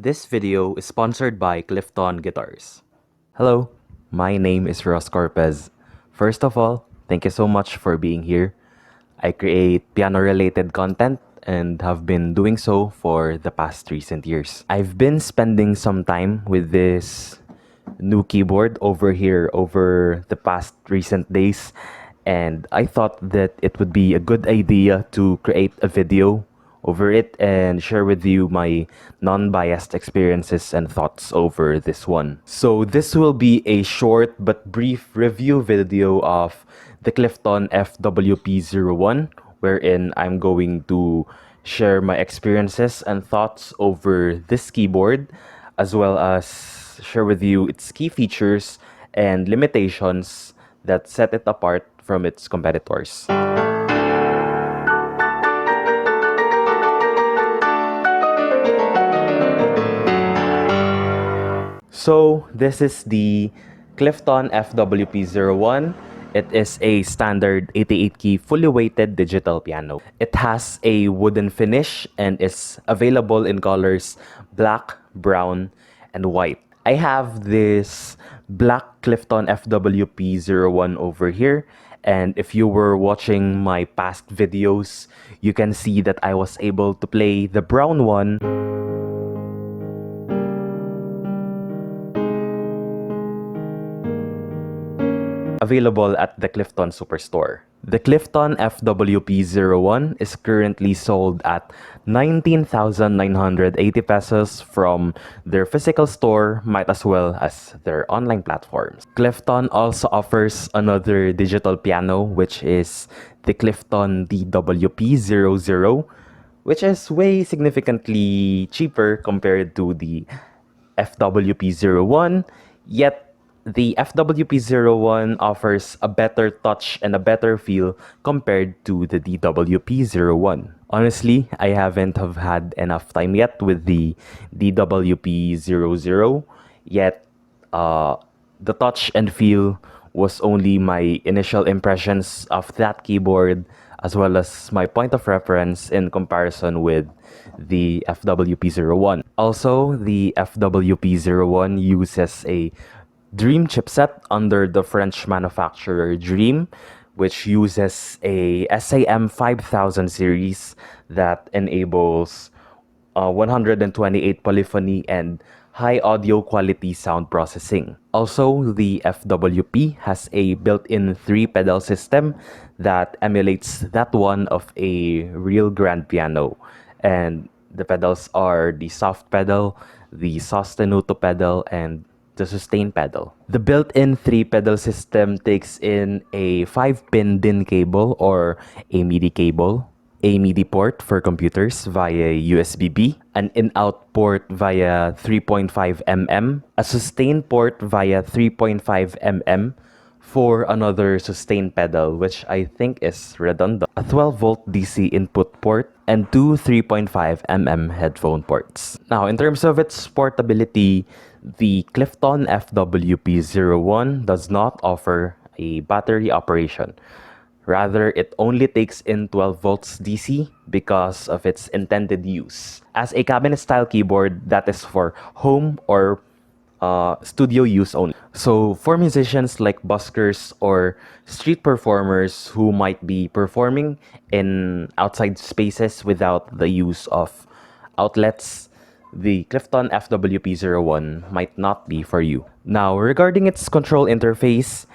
This video is sponsored by Clifton Guitars. Hello, my name is Ross Corpez. First of all, thank you so much for being here. I create piano-related content and have been doing so for the past recent years. I've been spending some time with this new keyboard over here over the past recent days, and I thought that it would be a good idea to create a video over it and share with you my non-biased experiences and thoughts over this one. So this will be a short but brief review video of the Clifton FWP-01, wherein I'm going to share my experiences and thoughts over this keyboard, as well as share with you its key features and limitations that set it apart from its competitors. So this is the Clifton FWP-01. It is a standard 88-key fully weighted digital piano. It has a wooden finish and is available in colors black, brown, and white. I have this black Clifton FWP-01 over here, and if you were watching my past videos, you can see that I was able to play the brown one available at the Clifton Superstore. The Clifton FWP-01 is currently sold at 19,980 pesos from their physical store, might as well as their online platforms. Clifton also offers another digital piano, which is the Clifton DWP-00, which is way significantly cheaper compared to the FWP-01, yet the FWP-01 offers a better touch and a better feel compared to the DWP-01. Honestly, I haven't have had enough time yet with the DWP-00, yet the touch and feel was only my initial impressions of that keyboard, as well as my point of reference in comparison with the FWP-01. Also, the FWP-01 uses a Dream chipset under the French manufacturer Dream, which uses a SAM 5000 series that enables 128 polyphony and high audio quality sound processing. Also, the FWP has a built-in 3-pedal system that emulates that one of a real grand piano. And the pedals are the soft pedal, the sostenuto pedal, and the sustain pedal. The built-in 3-pedal system takes in a 5-pin DIN cable or a MIDI cable, a MIDI port for computers via USB-B, an in-out port via 3.5mm, a sustain port via 3.5mm for another sustain pedal, which I think is redundant, a 12-volt DC input port, and two 3.5mm headphone ports. Now, in terms of its portability, the Clifton FWP-01 does not offer a battery operation. Rather, it only takes in 12 volts DC because of its intended use as a cabinet-style keyboard that is for home or studio use only. So for musicians like buskers or street performers who might be performing in outside spaces without the use of outlets, the Clifton FWP-01 might not be for you. Now, regarding its control interface,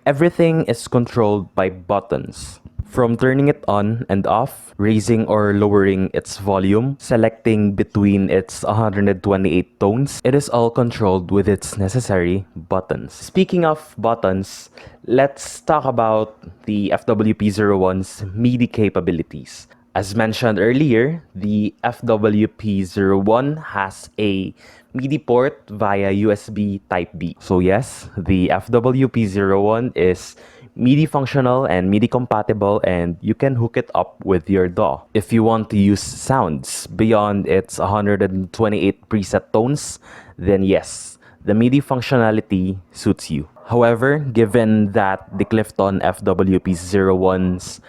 everything is controlled by buttons. From turning it on and off, raising or lowering its volume, selecting between its 128 tones, it is all controlled with its necessary buttons. Speaking of buttons, let's talk about the FWP-01's MIDI capabilities. As mentioned earlier, the FWP-01 has a MIDI port via USB Type-B. So yes, the FWP-01 is MIDI functional and MIDI compatible, and you can hook it up with your DAW. If you want to use sounds beyond its 128 preset tones, then yes, the MIDI functionality suits you. However, given that the Clifton FWP-01's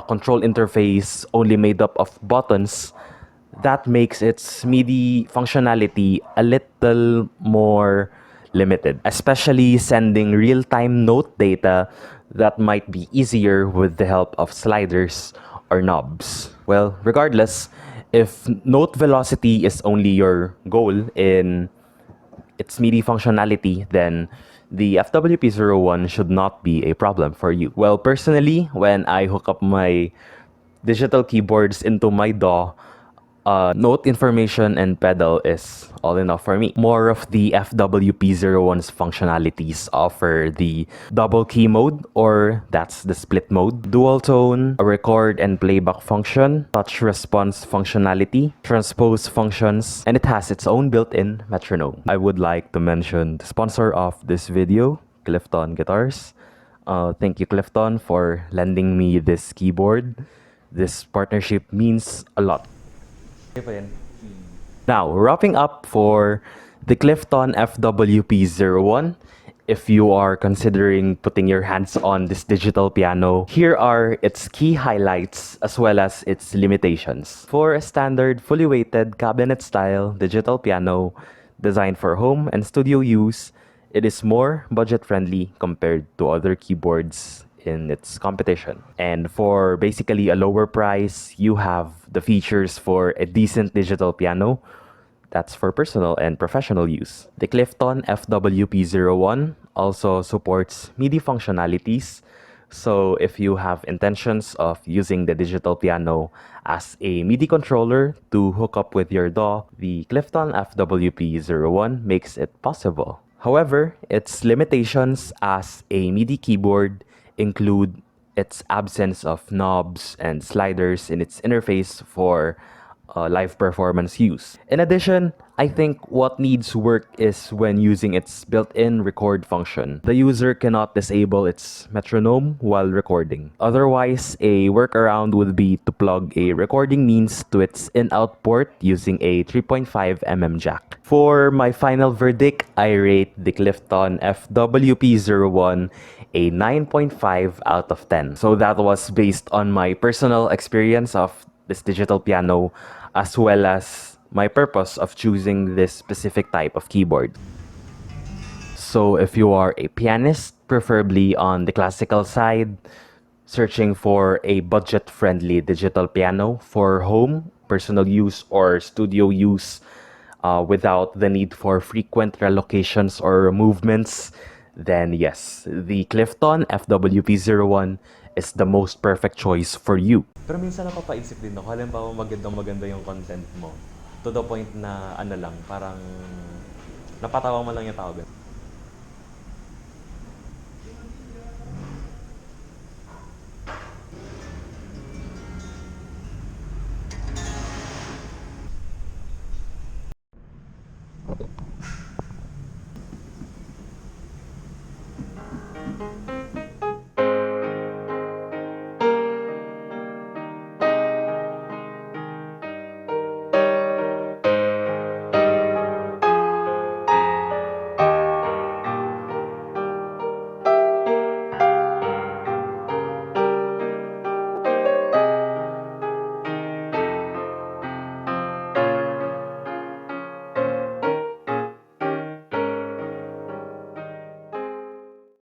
control interface only made up of buttons, that makes its MIDI functionality a little more limited, especially sending real-time note data that might be easier with the help of sliders or knobs. Well, regardless, if note velocity is only your goal in its MIDI functionality, then the FWP-01 should not be a problem for you. Well, personally, when I hook up my digital keyboards into my DAW, note information and pedal is all enough for me. More of the FWP-01's functionalities offer the double key mode, or that's the split mode, dual tone, a record and playback function, touch response functionality, transpose functions, and it has its own built-in metronome. I would like to mention the sponsor of this video, Clifton Guitars. Thank you, Clifton, for lending me this keyboard. This partnership means a lot. Now, wrapping up for the Clifton FWP-01, if you are considering putting your hands on this digital piano, here are its key highlights as well as its limitations. For a standard fully weighted cabinet-style digital piano designed for home and studio use, it is more budget-friendly compared to other keyboards in its competition. And for basically a lower price, you have the features for a decent digital piano that's for personal and professional use. The Clifton FWP-01 also supports MIDI functionalities. So if you have intentions of using the digital piano as a MIDI controller to hook up with your DAW, the Clifton FWP-01 makes it possible. However, its limitations as a MIDI keyboard include its absence of knobs and sliders in its interface for live performance use. In addition, I think what needs work is when using its built-in record function. The user cannot disable its metronome while recording. Otherwise, a workaround would be to plug a recording means to its in-out port using a 3.5mm jack. For my final verdict, I rate the Clifton FWP-01 a 9.5 out of 10. So that was based on my personal experience of this digital piano as well as my purpose of choosing this specific type of keyboard. So if you are a pianist, preferably on the classical side, searching for a budget-friendly digital piano for home, personal use, or studio use without the need for frequent relocations or movements, then yes, the Clifton FWP-01 is the most perfect choice for you. Pero minsan napapaisip din ako, halimbawa maganda yung content mo, to the point na ano lang, parang napatawa mo lang yung tao.